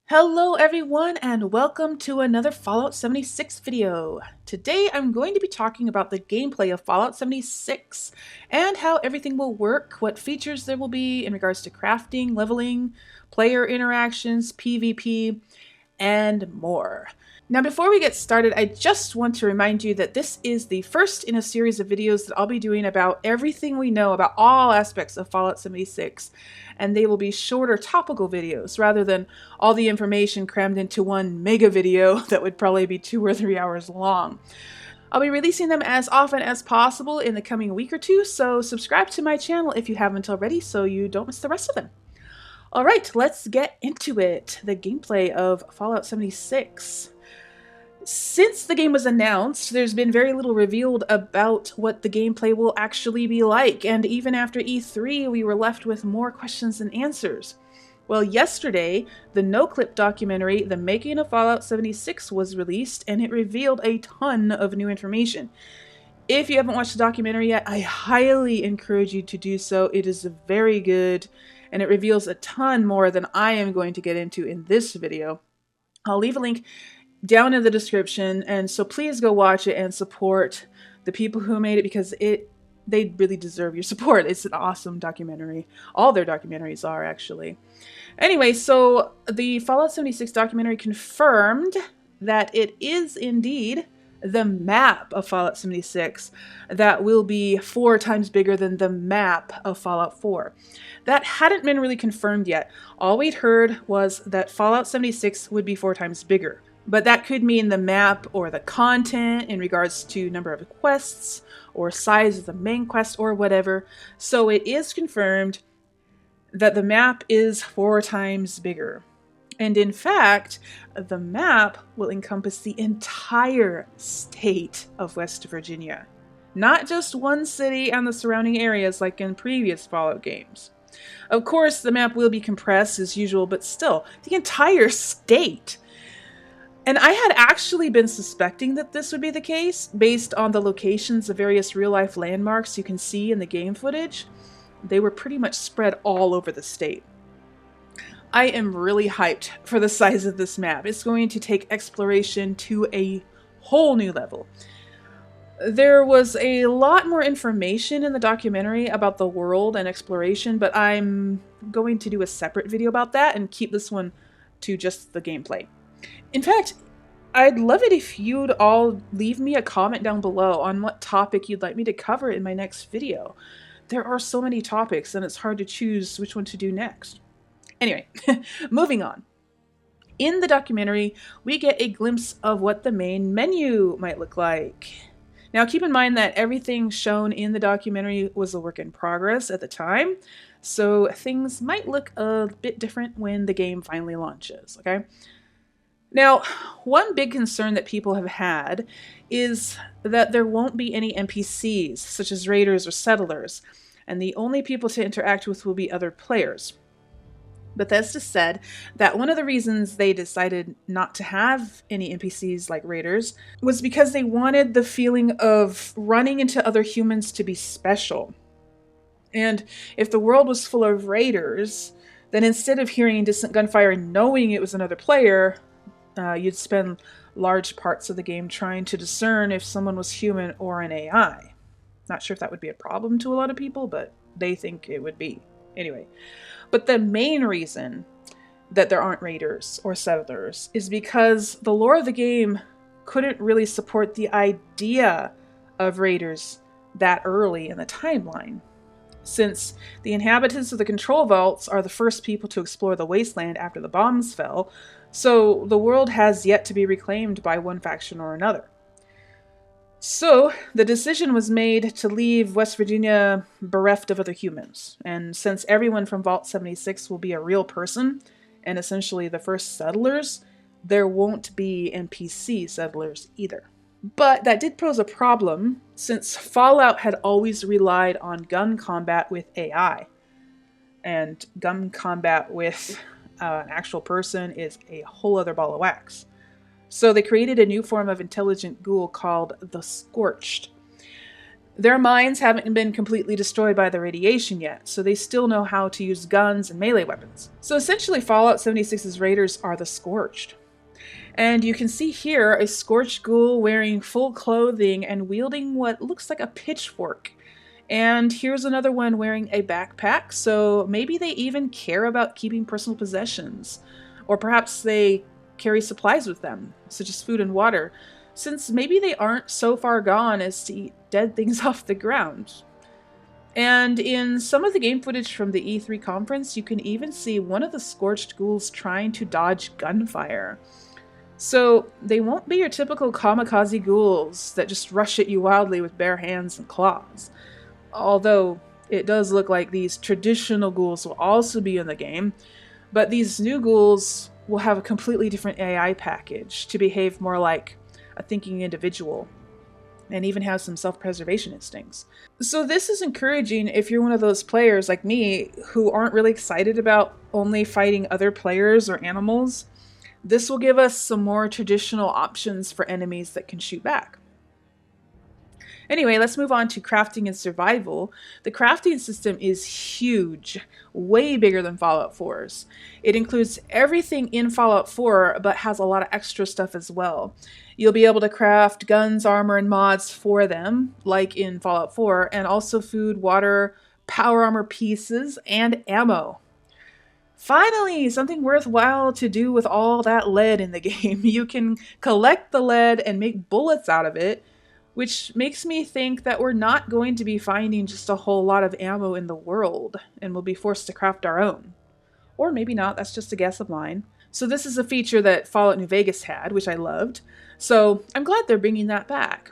Hello everyone and welcome to another Fallout 76 video. Today I'm going to be talking about the gameplay of Fallout 76 and how everything will work, what features there will be in regards to crafting, leveling, player interactions, PvP, and more. Now before we get started, I just want to remind you that this is the first in a series of videos that I'll be doing about everything we know about all aspects of Fallout 76, and they will be shorter topical videos rather than all the information crammed into one mega video that would probably be 2 or 3 hours long. I'll be releasing them as often as possible in the coming week or two, so subscribe to my channel if you haven't already so you don't miss the rest of them. Alright, let's get into it. The gameplay of Fallout 76. Since the game was announced, there's been very little revealed about what the gameplay will actually be like, and even after E3, we were left with more questions than answers. Well, yesterday, the no-clip documentary, The Making of Fallout 76, was released, and it revealed a ton of new information. If you haven't watched the documentary yet, I highly encourage you to do so. It is very good, and it reveals a ton more than I am going to get into in this video. I'll leave a link down in the description, and so please go watch it and support the people who made it because they really deserve your support. It's an awesome documentary. All their documentaries are, actually. Anyway, so the Fallout 76 documentary confirmed that it is indeed the map of Fallout 76 that will be 4 times bigger than the map of Fallout 4. That hadn't been really confirmed yet. All we'd heard was that Fallout 76 would be 4 times bigger. But that could mean the map or the content in regards to number of quests or size of the main quest or whatever. So it is confirmed that the map is 4 times bigger. And in fact, the map will encompass the entire state of West Virginia. Not just one city and the surrounding areas like in previous Fallout games. Of course, the map will be compressed as usual, but still, the entire state. And I had actually been suspecting that this would be the case, based on the locations of various real-life landmarks you can see in the game footage. They were pretty much spread all over the state. I am really hyped for the size of this map. It's going to take exploration to a whole new level. There was a lot more information in the documentary about the world and exploration, but I'm going to do a separate video about that and keep this one to just the gameplay. In fact, I'd love it if you'd all leave me a comment down below on what topic you'd like me to cover in my next video. There are so many topics and it's hard to choose which one to do next. Anyway, moving on. In the documentary, we get a glimpse of what the main menu might look like. Now keep in mind that everything shown in the documentary was a work in progress at the time, so things might look a bit different when the game finally launches, okay? Now, one big concern that people have had is that there won't be any NPCs, such as raiders or settlers, and the only people to interact with will be other players. Bethesda said that one of the reasons they decided not to have any NPCs like raiders was because they wanted the feeling of running into other humans to be special. And if the world was full of raiders, then instead of hearing distant gunfire and knowing it was another player, you'd spend large parts of the game trying to discern if someone was human or an AI. Not sure if that would be a problem to a lot of people, but they think it would be. Anyway, but the main reason that there aren't raiders or settlers is because the lore of the game couldn't really support the idea of raiders that early in the timeline. Since the inhabitants of the control vaults are the first people to explore the wasteland after the bombs fell, so the world has yet to be reclaimed by one faction or another. So the decision was made to leave West Virginia bereft of other humans, and since everyone from Vault 76 will be a real person, and essentially the first settlers, there won't be NPC settlers either. But that did pose a problem, since Fallout had always relied on gun combat with AI. And gun combat with an actual person is a whole other ball of wax. So they created a new form of intelligent ghoul called the Scorched. Their minds haven't been completely destroyed by the radiation yet, so they still know how to use guns and melee weapons. So essentially, Fallout 76's raiders are the Scorched. And you can see here a Scorched ghoul wearing full clothing and wielding what looks like a pitchfork. And here's another one wearing a backpack, so maybe they even care about keeping personal possessions. Or perhaps they carry supplies with them, such as food and water, since maybe they aren't so far gone as to eat dead things off the ground. And in some of the game footage from the E3 conference, you can even see one of the Scorched ghouls trying to dodge gunfire. So they won't be your typical kamikaze ghouls that just rush at you wildly with bare hands and claws. Although it does look like these traditional ghouls will also be in the game, but these new ghouls will have a completely different AI package to behave more like a thinking individual and even have some self-preservation instincts. So this is encouraging if you're one of those players like me who aren't really excited about only fighting other players or animals. This will give us some more traditional options for enemies that can shoot back. Anyway, let's move on to crafting and survival. The crafting system is huge, way bigger than Fallout 4's. It includes everything in Fallout 4, but has a lot of extra stuff as well. You'll be able to craft guns, armor, and mods for them, like in Fallout 4, and also food, water, power armor pieces, and ammo. Finally, something worthwhile to do with all that lead in the game. You can collect the lead and make bullets out of it, which makes me think that we're not going to be finding just a whole lot of ammo in the world, and we'll be forced to craft our own. Or maybe not, that's just a guess of mine. So this is a feature that Fallout New Vegas had, which I loved, so I'm glad they're bringing that back.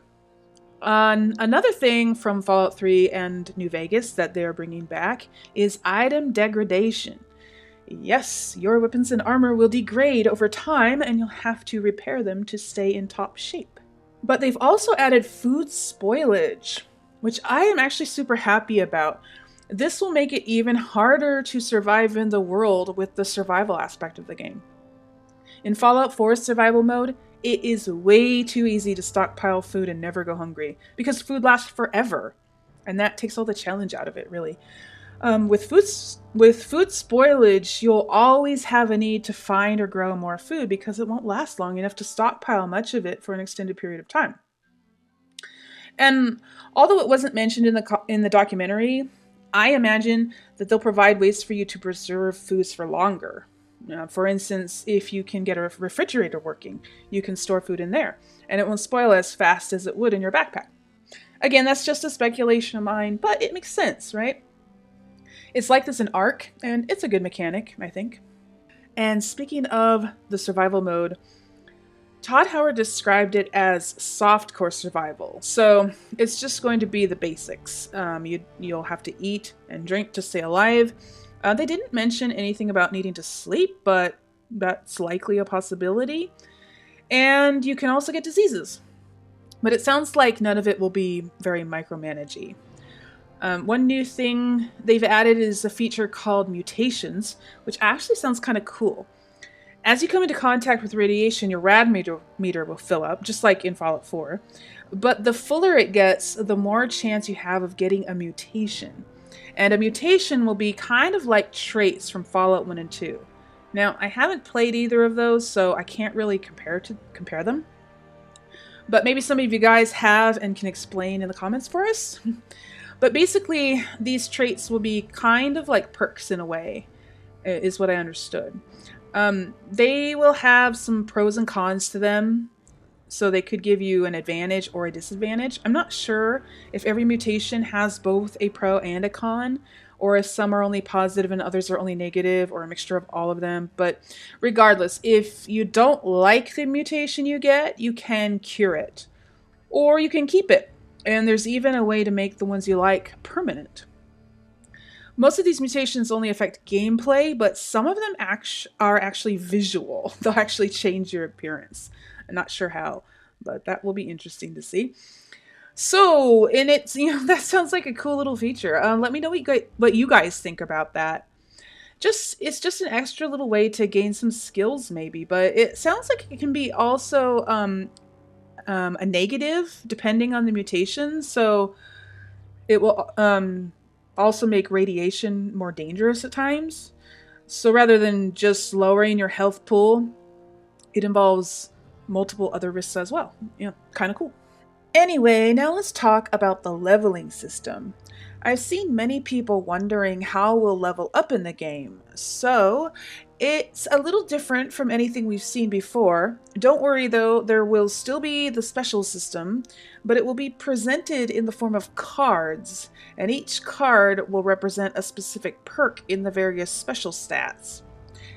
Another thing from Fallout 3 and New Vegas that they're bringing back is item degradation. Yes, your weapons and armor will degrade over time, and you'll have to repair them to stay in top shape. But they've also added food spoilage, which I am actually super happy about. This will make it even harder to survive in the world with the survival aspect of the game. In Fallout 4's survival mode, it is way too easy to stockpile food and never go hungry, because food lasts forever, and that takes all the challenge out of it, really. With food spoilage, you'll always have a need to find or grow more food because it won't last long enough to stockpile much of it for an extended period of time. And although it wasn't mentioned in the documentary, I imagine that they'll provide ways for you to preserve foods for longer. For instance, if you can get a refrigerator working, you can store food in there, and it won't spoil as fast as it would in your backpack. Again, that's just a speculation of mine, but it makes sense, right? It's like this in Ark, and it's a good mechanic, I think. And speaking of the survival mode, Todd Howard described it as softcore survival. So it's just going to be the basics. You'll have to eat and drink to stay alive. They didn't mention anything about needing to sleep, but that's likely a possibility. And you can also get diseases. But it sounds like none of it will be very micromanagey. One new thing they've added is a feature called Mutations, which actually sounds kind of cool. As you come into contact with radiation, your rad meter will fill up, just like in Fallout 4. But the fuller it gets, the more chance you have of getting a mutation. And a mutation will be kind of like traits from Fallout 1 and 2. Now, I haven't played either of those, so I can't really compare them. But maybe some of you guys have and can explain in the comments for us. But basically, these traits will be kind of like perks in a way, is what I understood. They will have some pros and cons to them, so they could give you an advantage or a disadvantage. I'm not sure if every mutation has both a pro and a con, or if some are only positive and others are only negative, or a mixture of all of them. But regardless, if you don't like the mutation you get, you can cure it, or you can keep it. And there's even a way to make the ones you like permanent. Most of these mutations only affect gameplay, but some of them are actually visual. They'll actually change your appearance. I'm not sure how, but that will be interesting to see. So, and it's, that sounds like a cool little feature. Let me know what you guys think about that. It's just an extra little way to gain some skills maybe, but it sounds like it can be also a negative depending on the mutation. So It will also make radiation more dangerous at times. So rather than just lowering your health pool, it involves multiple other risks as well. Yeah, kind of cool. Anyway, now let's talk about the leveling system. I've seen many people wondering how we'll level up in the game, so it's a little different from anything we've seen before. Don't worry though, there will still be the special system, but it will be presented in the form of cards, and each card will represent a specific perk in the various special stats.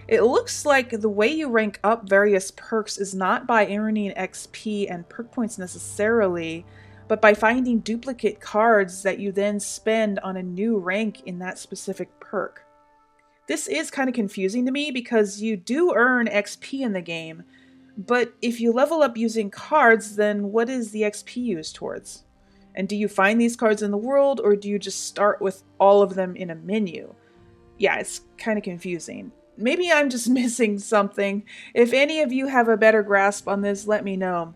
It looks like the way you rank up various perks is not by earning XP and perk points necessarily, but by finding duplicate cards that you then spend on a new rank in that specific perk. This is kind of confusing to me because you do earn XP in the game, but if you level up using cards, then what is the XP used towards? And do you find these cards in the world, or do you just start with all of them in a menu? Yeah, it's kind of confusing. Maybe I'm just missing something. If any of you have a better grasp on this, let me know.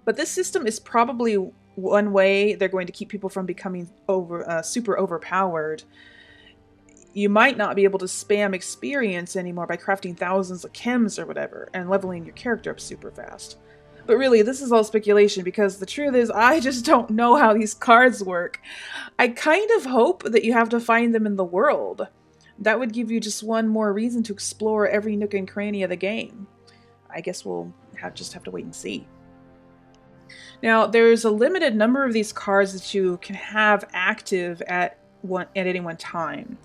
But this system is probably one way they're going to keep people from becoming super overpowered. You might not be able to spam experience anymore by crafting thousands of chems or whatever and leveling your character up super fast. But really, this is all speculation because the truth is I just don't know how these cards work. I kind of hope that you have to find them in the world. That would give you just one more reason to explore every nook and cranny of the game. I guess we'll just have to wait and see. Now, there's a limited number of these cards that you can have active at any one time.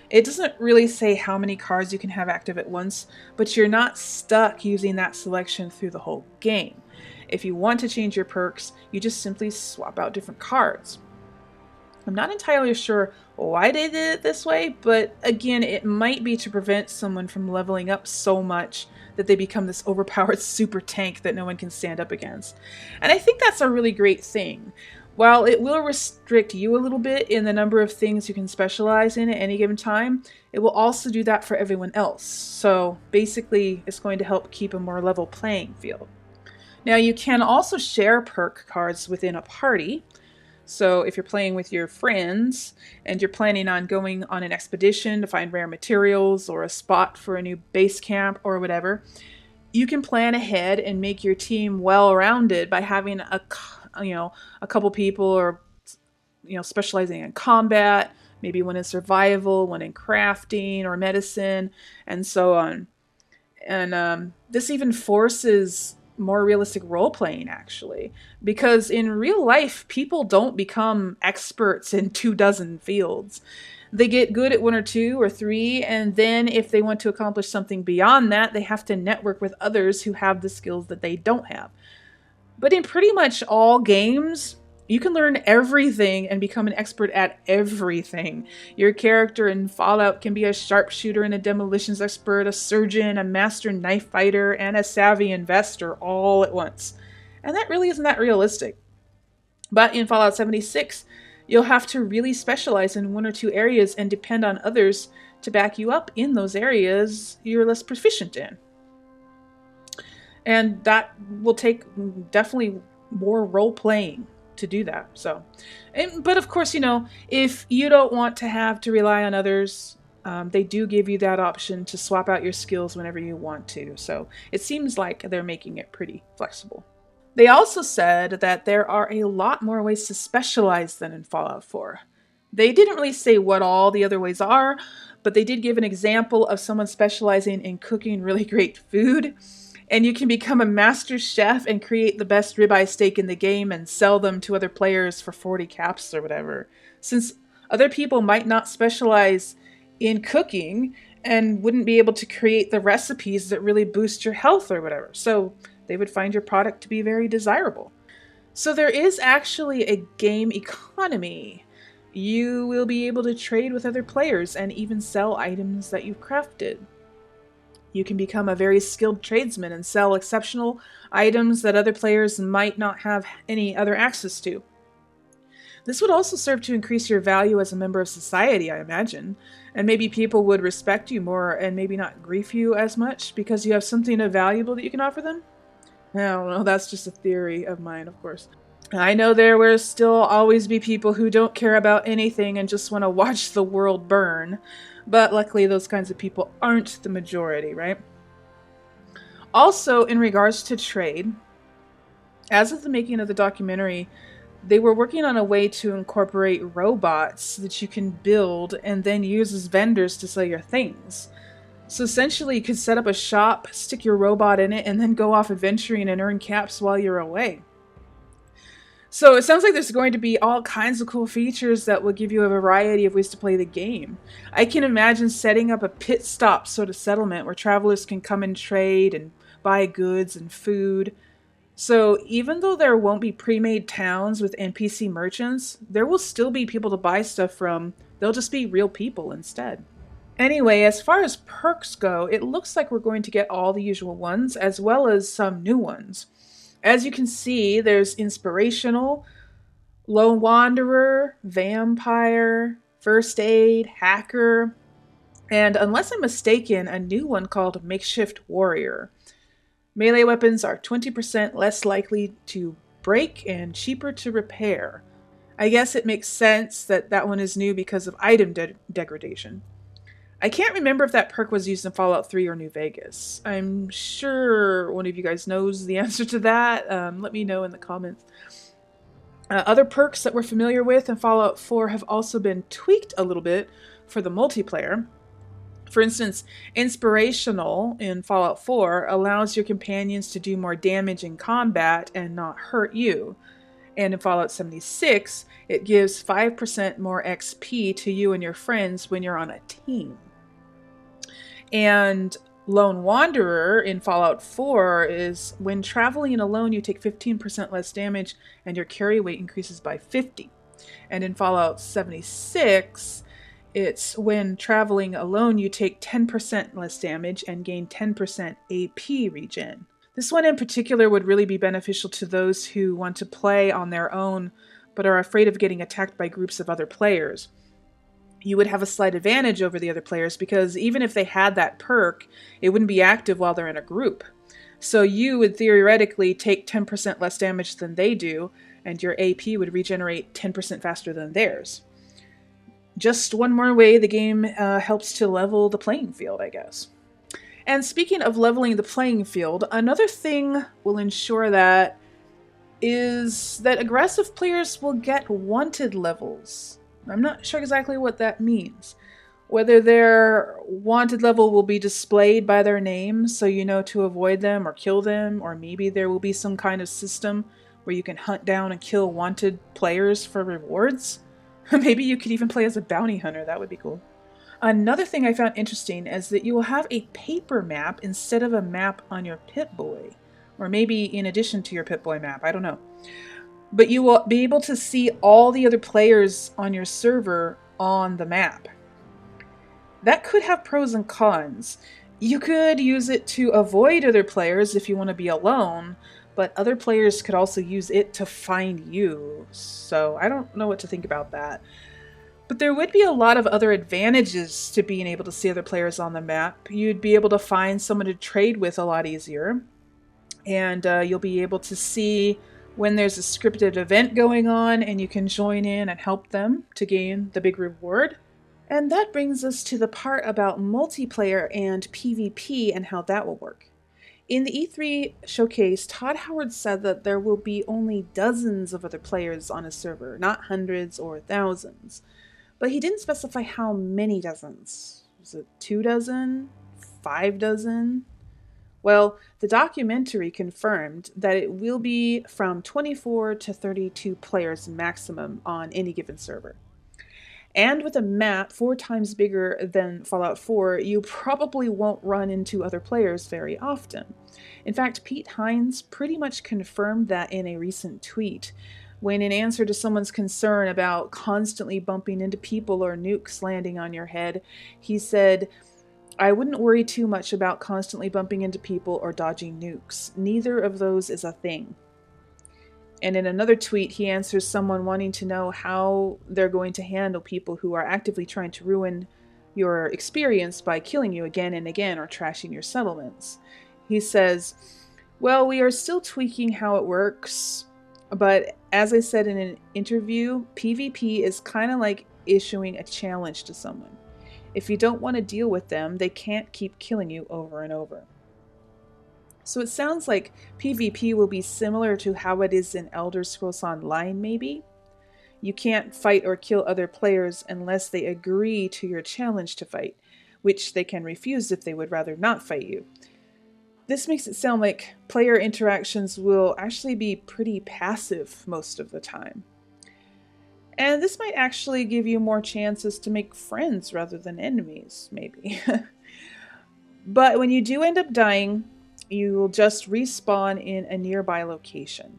It doesn't really say how many cards you can have active at once, but you're not stuck using that selection through the whole game. If you want to change your perks, you just simply swap out different cards. I'm not entirely sure why they did it this way, but again, it might be to prevent someone from leveling up so much that they become this overpowered super tank that no one can stand up against. And I think that's a really great thing. While it will restrict you a little bit in the number of things you can specialize in at any given time, it will also do that for everyone else. So basically, it's going to help keep a more level playing field. Now, you can also share perk cards within a party. So if you're playing with your friends and you're planning on going on an expedition to find rare materials or a spot for a new base camp or whatever, you can plan ahead and make your team well-rounded by having a couple people or specializing in combat, maybe one in survival, one in crafting or medicine, and so on. And this even forces more realistic role-playing, actually, because in real life, people don't become experts in 24 fields. They get good at 1 or 2 or 3, and then if they want to accomplish something beyond that, they have to network with others who have the skills that they don't have. But in pretty much all games, you can learn everything and become an expert at everything. Your character in Fallout can be a sharpshooter and a demolitions expert, a surgeon, a master knife fighter, and a savvy investor all at once. And that really isn't that realistic. But in Fallout 76, you'll have to really specialize in 1 or 2 areas and depend on others to back you up in those areas you're less proficient in. And that will take definitely more role-playing to do that. But of course, if you don't want to have to rely on others, they do give you that option to swap out your skills whenever you want to. So it seems like they're making it pretty flexible. They also said that there are a lot more ways to specialize than in Fallout 4. They didn't really say what all the other ways are, but they did give an example of someone specializing in cooking really great food. And you can become a master chef and create the best ribeye steak in the game and sell them to other players for 40 caps or whatever. Since other people might not specialize in cooking and wouldn't be able to create the recipes that really boost your health or whatever. So they would find your product to be very desirable. So there is actually a game economy. You will be able to trade with other players and even sell items that you've crafted. You can become a very skilled tradesman and sell exceptional items that other players might not have any other access to. This would also serve to increase your value as a member of society, I imagine, and maybe people would respect you more and maybe not grief you as much because you have something valuable that you can offer them. I don't know, that's just a theory of mine, of course. I know there will still always be people who don't care about anything and just want to watch the world burn, but luckily those kinds of people aren't the majority, right? Also, in regards to trade, as of the making of the documentary, they were working on a way to incorporate robots that you can build and then use as vendors to sell your things. So essentially, you could set up a shop, stick your robot in it, and then go off adventuring and earn caps while you're away. So it sounds like there's going to be all kinds of cool features that will give you a variety of ways to play the game. I can imagine setting up a pit stop sort of settlement where travelers can come and trade and buy goods and food. So even though there won't be pre-made towns with NPC merchants, there will still be people to buy stuff from. They'll just be real people instead. Anyway, as far as perks go, it looks like we're going to get all the usual ones, as well as some new ones. As you can see, there's Inspirational, Lone Wanderer, Vampire, First Aid, Hacker, and unless I'm mistaken, a new one called Makeshift Warrior. Melee weapons are 20% less likely to break and cheaper to repair. I guess it makes sense that that one is new because of item degradation. I can't remember if that perk was used in Fallout 3 or New Vegas. I'm sure one of you guys knows the answer to that. Let me know in the comments. Other perks that we're familiar with in Fallout 4 have also been tweaked a little bit for the multiplayer. For instance, Inspirational in Fallout 4 allows your companions to do more damage in combat and not hurt you. And in Fallout 76, it gives 5% more XP to you and your friends when you're on a team. And Lone Wanderer in Fallout 4 is when traveling alone, you take 15% less damage and your carry weight increases by 50. And in Fallout 76, it's when traveling alone, you take 10% less damage and gain 10% AP regen. This one in particular would really be beneficial to those who want to play on their own but are afraid of getting attacked by groups of other players. You would have a slight advantage over the other players because even if they had that perk, it wouldn't be active while they're in a group. So you would theoretically take 10% less damage than they do, and your AP would regenerate 10% faster than theirs. Just one more way the game helps to level the playing field, I guess. And speaking of leveling the playing field, another thing will ensure that is that aggressive players will get wanted levels. I'm not sure exactly what that means. Whether their wanted level will be displayed by their name so you know to avoid them or kill them, or maybe there will be some kind of system where you can hunt down and kill wanted players for rewards. Maybe you could even play as a bounty hunter, that would be cool. Another thing I found interesting is that you will have a paper map instead of a map on your Pip-Boy. Or maybe in addition to your Pip-Boy map, I don't know. But you will be able to see all the other players on your server on the map. That could have pros and cons. You could use it to avoid other players if you want to be alone, but other players could also use it to find you. So I don't know what to think about that. But there would be a lot of other advantages to being able to see other players on the map. You'd be able to find someone to trade with a lot easier. And you'll be able to see when there's a scripted event going on and you can join in and help them to gain the big reward. And that brings us to the part about multiplayer and PvP and how that will work. In the E3 showcase, Todd Howard said that there will be only dozens of other players on a server, not hundreds or thousands. But he didn't specify how many dozens. Was it 2 dozen? 5 dozen? Well, the documentary confirmed that it will be from 24 to 32 players maximum on any given server. And with a map 4 times bigger than Fallout 4, you probably won't run into other players very often. In fact, Pete Hines pretty much confirmed that in a recent tweet, when in answer to someone's concern about constantly bumping into people or nukes landing on your head, he said, "I wouldn't worry too much about constantly bumping into people or dodging nukes. Neither of those is a thing." And in another tweet, he answers someone wanting to know how they're going to handle people who are actively trying to ruin your experience by killing you again and again or trashing your settlements. He says, "Well, we are still tweaking how it works. But as I said in an interview, PvP is kind of like issuing a challenge to someone. If you don't want to deal with them, they can't keep killing you over and over. So it sounds like PvP will be similar to how it is in Elder Scrolls Online, maybe. You can't fight or kill other players unless they agree to your challenge to fight, which they can refuse if they would rather not fight you. This makes it sound like player interactions will actually be pretty passive most of the time. And this might actually give you more chances to make friends rather than enemies, maybe. But when you do end up dying, you will just respawn in a nearby location.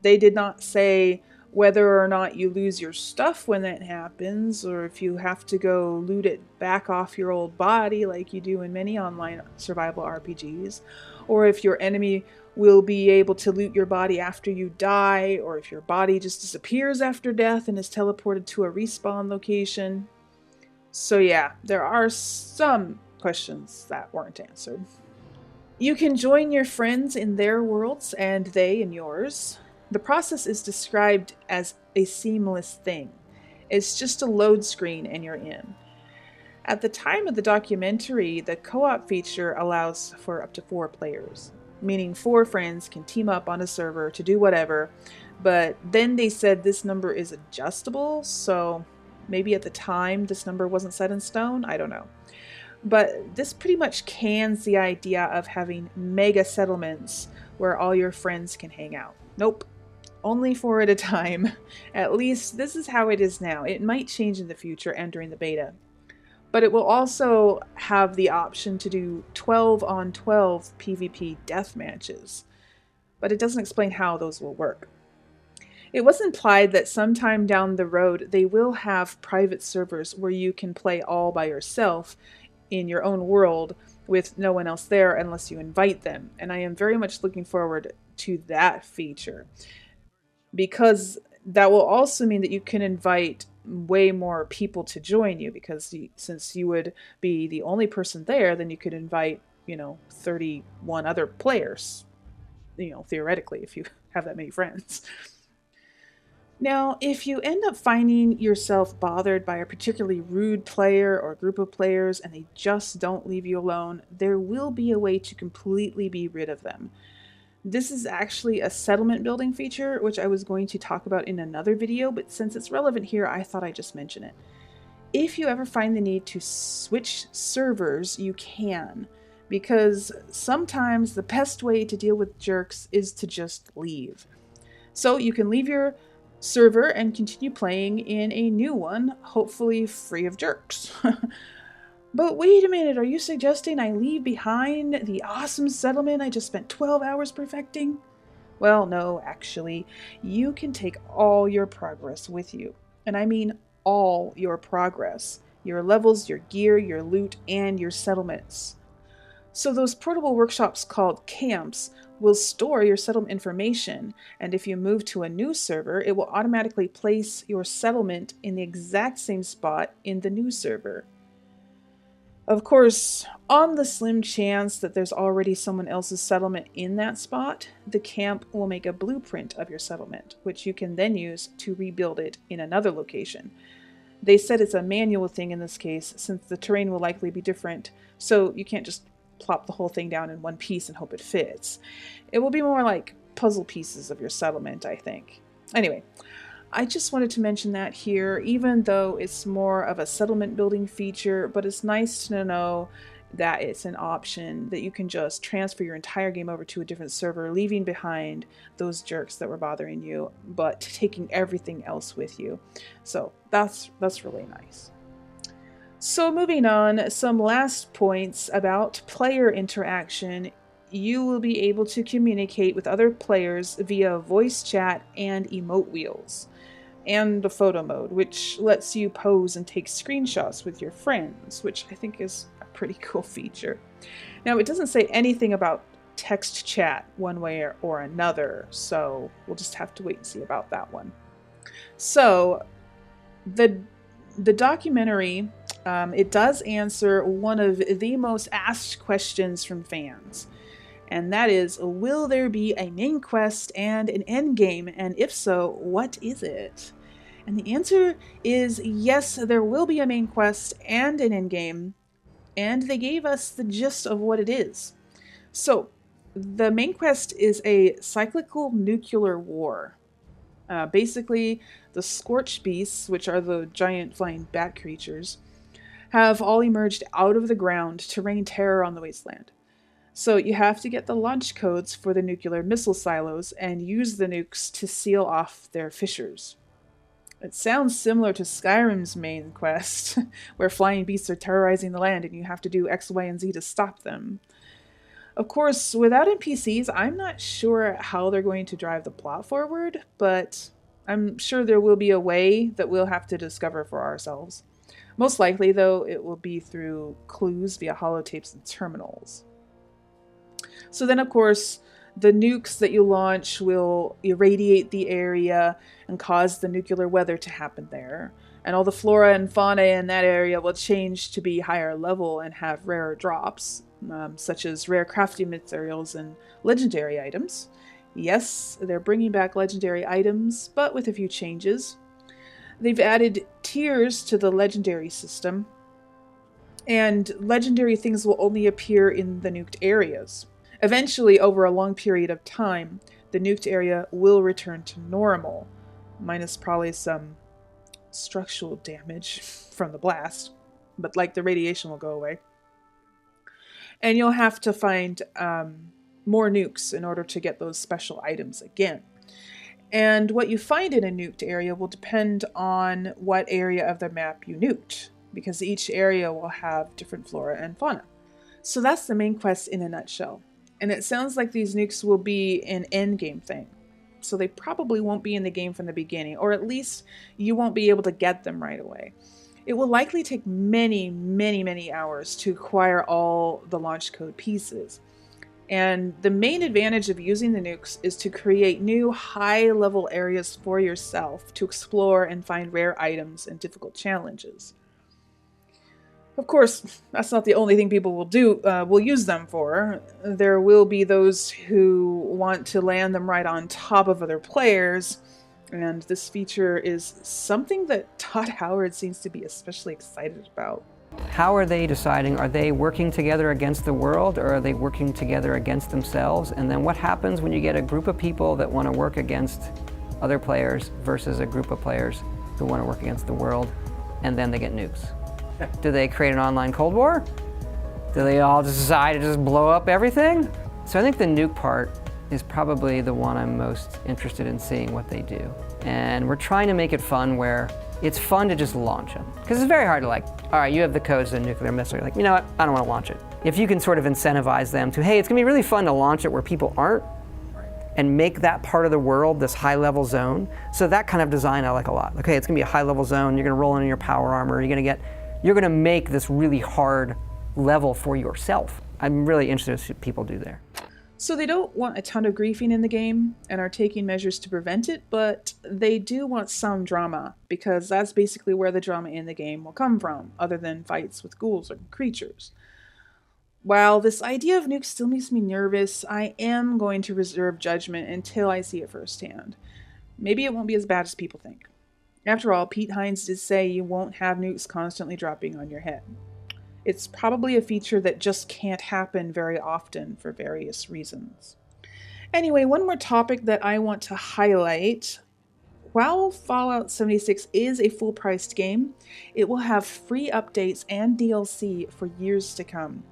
They did not say whether or not you lose your stuff when that happens, or if you have to go loot it back off your old body like you do in many online survival RPGs, or if your enemy will be able to loot your body after you die, or if your body just disappears after death and is teleported to a respawn location. So yeah, there are some questions that weren't answered. You can join your friends in their worlds and they in yours. The process is described as a seamless thing. It's just a load screen and you're in. At the time of the documentary, the co-op feature allows for up to 4 players, meaning 4 friends can team up on a server to do whatever, but then they said this number is adjustable, so maybe at the time this number wasn't set in stone, I don't know. But this pretty much cans the idea of having mega settlements where all your friends can hang out. Nope. Only 4 at a time. At least this is how it is now. It might change in the future and during the beta. But it will also have the option to do 12 on 12 PvP death matches. But it doesn't explain how those will work. It was implied that sometime down the road they will have private servers where you can play all by yourself in your own world with no one else there unless you invite them. And I am very much looking forward to that feature, because that will also mean that you can invite way more people to join you, because since you would be the only person there, then you could invite, 31 other players, theoretically, if you have that many friends. Now, if you end up finding yourself bothered by a particularly rude player or group of players and they just don't leave you alone, there will be a way to completely be rid of them. This is actually a settlement building feature, which I was going to talk about in another video, but since it's relevant here, I thought I'd just mention it. If you ever find the need to switch servers, you can, because sometimes the best way to deal with jerks is to just leave. So you can leave your server and continue playing in a new one, hopefully free of jerks. But wait a minute, are you suggesting I leave behind the awesome settlement I just spent 12 hours perfecting? Well, no, actually, you can take all your progress with you. And I mean all your progress. Your levels, your gear, your loot, and your settlements. So those portable workshops called camps will store your settlement information, and if you move to a new server, it will automatically place your settlement in the exact same spot in the new server. Of course, on the slim chance that there's already someone else's settlement in that spot, the camp will make a blueprint of your settlement, which you can then use to rebuild it in another location. They said it's a manual thing in this case, since the terrain will likely be different, so you can't just plop the whole thing down in one piece and hope it fits. It will be more like puzzle pieces of your settlement, I think. Anyway, I just wanted to mention that here, even though it's more of a settlement building feature, but it's nice to know that it's an option that you can just transfer your entire game over to a different server, leaving behind those jerks that were bothering you, but taking everything else with you. So that's really nice. So moving on, some last points about player interaction. You will be able to communicate with other players via voice chat and emote wheels, and the photo mode, which lets you pose and take screenshots with your friends, which I think is a pretty cool feature. Now, it doesn't say anything about text chat one way or another, so we'll just have to wait and see about that one. So, the documentary, it does answer one of the most asked questions from fans. And that is, will there be a main quest and an end game? And if so, what is it? And the answer is yes, there will be a main quest and an end game. And they gave us the gist of what it is. So, the main quest is a cyclical nuclear war. Basically, the Scorch Beasts, which are the giant flying bat creatures, have all emerged out of the ground to rain terror on the wasteland. So you have to get the launch codes for the nuclear missile silos and use the nukes to seal off their fissures. It sounds similar to Skyrim's main quest, where flying beasts are terrorizing the land and you have to do X, Y, and Z to stop them. Of course, without NPCs, I'm not sure how they're going to drive the plot forward, but I'm sure there will be a way that we'll have to discover for ourselves. Most likely, though, it will be through clues via holotapes and terminals. So then, of course, the nukes that you launch will irradiate the area and cause the nuclear weather to happen there. And all the flora and fauna in that area will change to be higher level and have rarer drops, such as rare crafting materials and legendary items. Yes, they're bringing back legendary items, but with a few changes. They've added tiers to the legendary system, and legendary things will only appear in the nuked areas. Eventually, over a long period of time, the nuked area will return to normal, minus probably some structural damage from the blast, but like the radiation will go away. And you'll have to find more nukes in order to get those special items again. And what you find in a nuked area will depend on what area of the map you nuked, because each area will have different flora and fauna. So that's the main quest in a nutshell. And it sounds like these nukes will be an endgame thing. So they probably won't be in the game from the beginning, or at least you won't be able to get them right away. It will likely take many, many, many hours to acquire all the launch code pieces. And the main advantage of using the nukes is to create new high-level areas for yourself to explore and find rare items and difficult challenges. Of course, that's not the only thing people will use them for. There will be those who want to land them right on top of other players, and this feature is something that Todd Howard seems to be especially excited about. How are they deciding? Are they working together against the world, or are they working together against themselves? And then what happens when you get a group of people that want to work against other players versus a group of players who want to work against the world, and then they get nukes? Do they create an online Cold War? Do they all decide to just blow up everything? So I think the nuke part is probably the one I'm most interested in seeing what they do. And we're trying to make it fun where it's fun to just launch them. Because it's very hard to all right, you have the codes to the nuclear missile. You're like, you know what, I don't want to launch it. If you can sort of incentivize them to, hey, it's going to be really fun to launch it where people aren't, and make that part of the world this high-level zone. So that kind of design I like a lot. Okay, it's going to be a high-level zone. You're going to roll in your power armor. You're going to make this really hard level for yourself. I'm really interested in what people do there. So they don't want a ton of griefing in the game and are taking measures to prevent it, but they do want some drama, because that's basically where the drama in the game will come from, other than fights with ghouls or creatures. While this idea of nukes still makes me nervous, I am going to reserve judgment until I see it firsthand. Maybe it won't be as bad as people think. After all, Pete Hines did say you won't have nukes constantly dropping on your head. It's probably a feature that just can't happen very often for various reasons. Anyway, one more topic that I want to highlight. While Fallout 76 is a full-priced game, it will have free updates and DLC for years to come.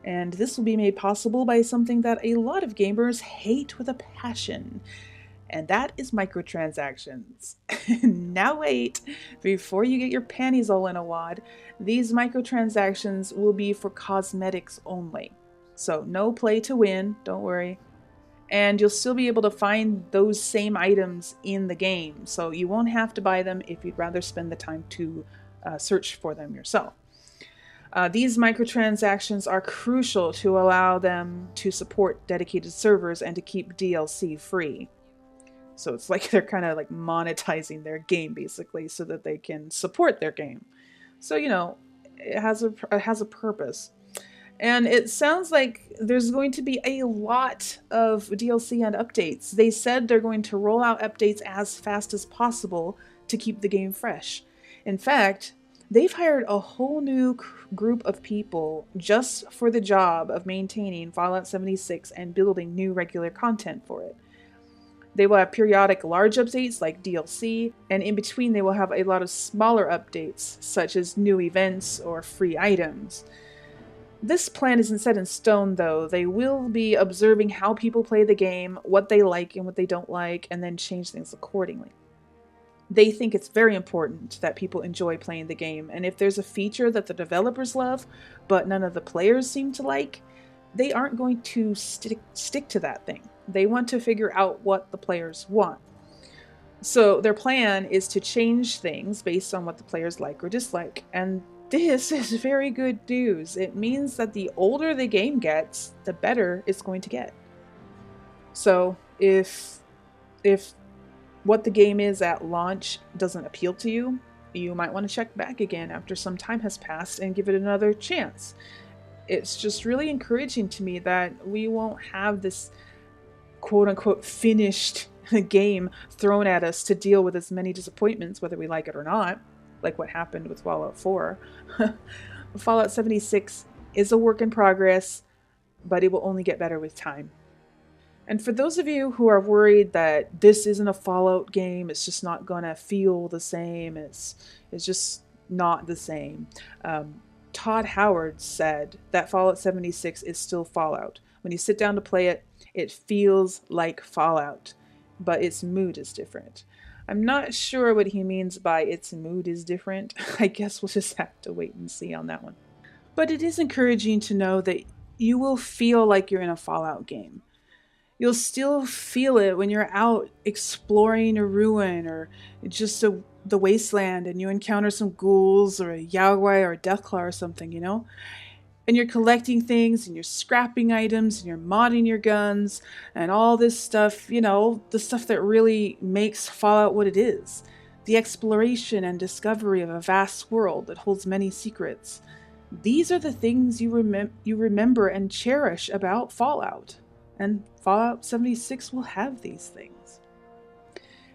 And this will be made possible by something that a lot of gamers hate with a passion, and that is microtransactions. Now wait, before you get your panties all in a wad, these microtransactions will be for cosmetics only. So no play to win, don't worry. And you'll still be able to find those same items in the game, so you won't have to buy them if you'd rather spend the time to search for them yourself. These microtransactions are crucial to allow them to support dedicated servers and to keep DLC free. So it's like they're kind of like monetizing their game, basically, so that they can support their game. So, you know, it has a purpose. And it sounds like there's going to be a lot of DLC and updates. They said they're going to roll out updates as fast as possible to keep the game fresh. In fact, they've hired a whole new group of people just for the job of maintaining Fallout 76 and building new regular content for it. They will have periodic large updates like DLC, and in between they will have a lot of smaller updates, such as new events or free items. This plan isn't set in stone, though. They will be observing how people play the game, what they like and what they don't like, and then change things accordingly. They think it's very important that people enjoy playing the game, and if there's a feature that the developers love, but none of the players seem to like, they aren't going to stick to that thing. They want to figure out what the players want. So their plan is to change things based on what the players like or dislike, and this is very good news. It means that the older the game gets, the better it's going to get. So if what the game is at launch doesn't appeal to you, you might want to check back again after some time has passed and give it another chance. It's just really encouraging to me that we won't have this quote-unquote finished game thrown at us to deal with as many disappointments, whether we like it or not, like what happened with Fallout 4. Fallout 76 is a work in progress, but it will only get better with time. And for those of you who are worried that this isn't a Fallout game, it's just not gonna feel the same, it's just not the same. Todd Howard said that Fallout 76 is still Fallout. When you sit down to play it, it feels like Fallout, but its mood is different. I'm not sure what he means by its mood is different. I guess we'll just have to wait and see on that one. But it is encouraging to know that you will feel like you're in a Fallout game. You'll still feel it when you're out exploring a ruin or just the wasteland and you encounter some ghouls or a Yagwai or a Deathclaw or something, you know? And you're collecting things and you're scrapping items and you're modding your guns and all this stuff, you know, the stuff that really makes Fallout what it is. The exploration and discovery of a vast world that holds many secrets. These are the things you remember and cherish about Fallout. And Fallout 76 will have these things.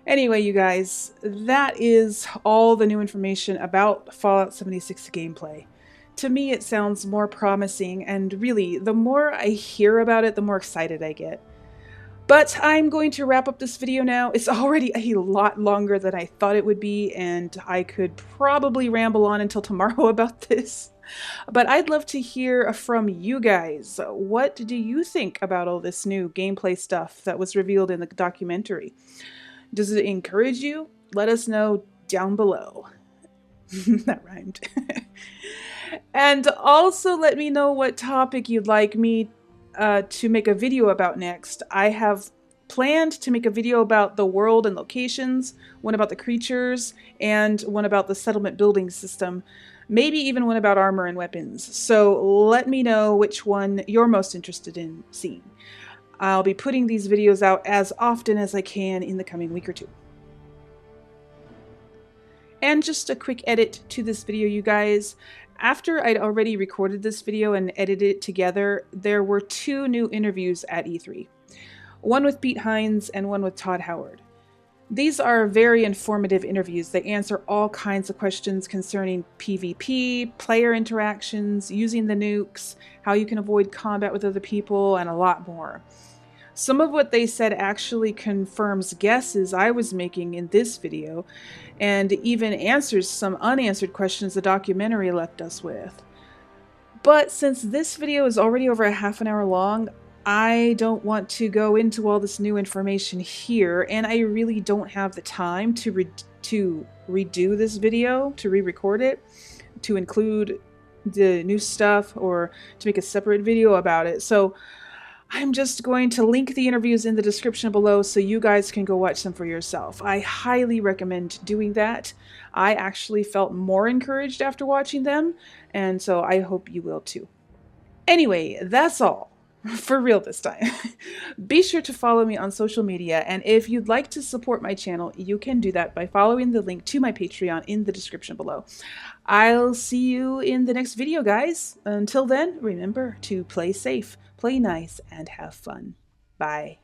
Anyway, you guys, that is all the new information about Fallout 76 gameplay. To me, it sounds more promising, and really, the more I hear about it, the more excited I get. But I'm going to wrap up this video now. It's already a lot longer than I thought it would be, and I could probably ramble on until tomorrow about this. But I'd love to hear from you guys. What do you think about all this new gameplay stuff that was revealed in the documentary? Does it encourage you? Let us know down below. That rhymed. And also let me know what topic you'd like me to make a video about next. I have planned to make a video about the world and locations, one about the creatures, and one about the settlement building system. Maybe even one about armor and weapons. So let me know which one you're most interested in seeing. I'll be putting these videos out as often as I can in the coming week or two. And just a quick edit to this video, you guys. After I'd already recorded this video and edited it together, there were 2 new interviews at E3. One with Pete Hines and one with Todd Howard. These are very informative interviews. They answer all kinds of questions concerning PvP, player interactions, using the nukes, how you can avoid combat with other people, and a lot more. Some of what they said actually confirms guesses I was making in this video, and even answers some unanswered questions the documentary left us with. But since this video is already over a half an hour long, I don't want to go into all this new information here, and I really don't have the time to redo this video, to re-record it, to include the new stuff, or to make a separate video about it. So I'm just going to link the interviews in the description below so you guys can go watch them for yourself. I highly recommend doing that. I actually felt more encouraged after watching them, and so I hope you will too. Anyway, that's all. For real this time. Be sure to follow me on social media, and if you'd like to support my channel, you can do that by following the link to my Patreon in the description below. I'll see you in the next video, guys. Until then, remember to play safe, play nice, and have fun. Bye.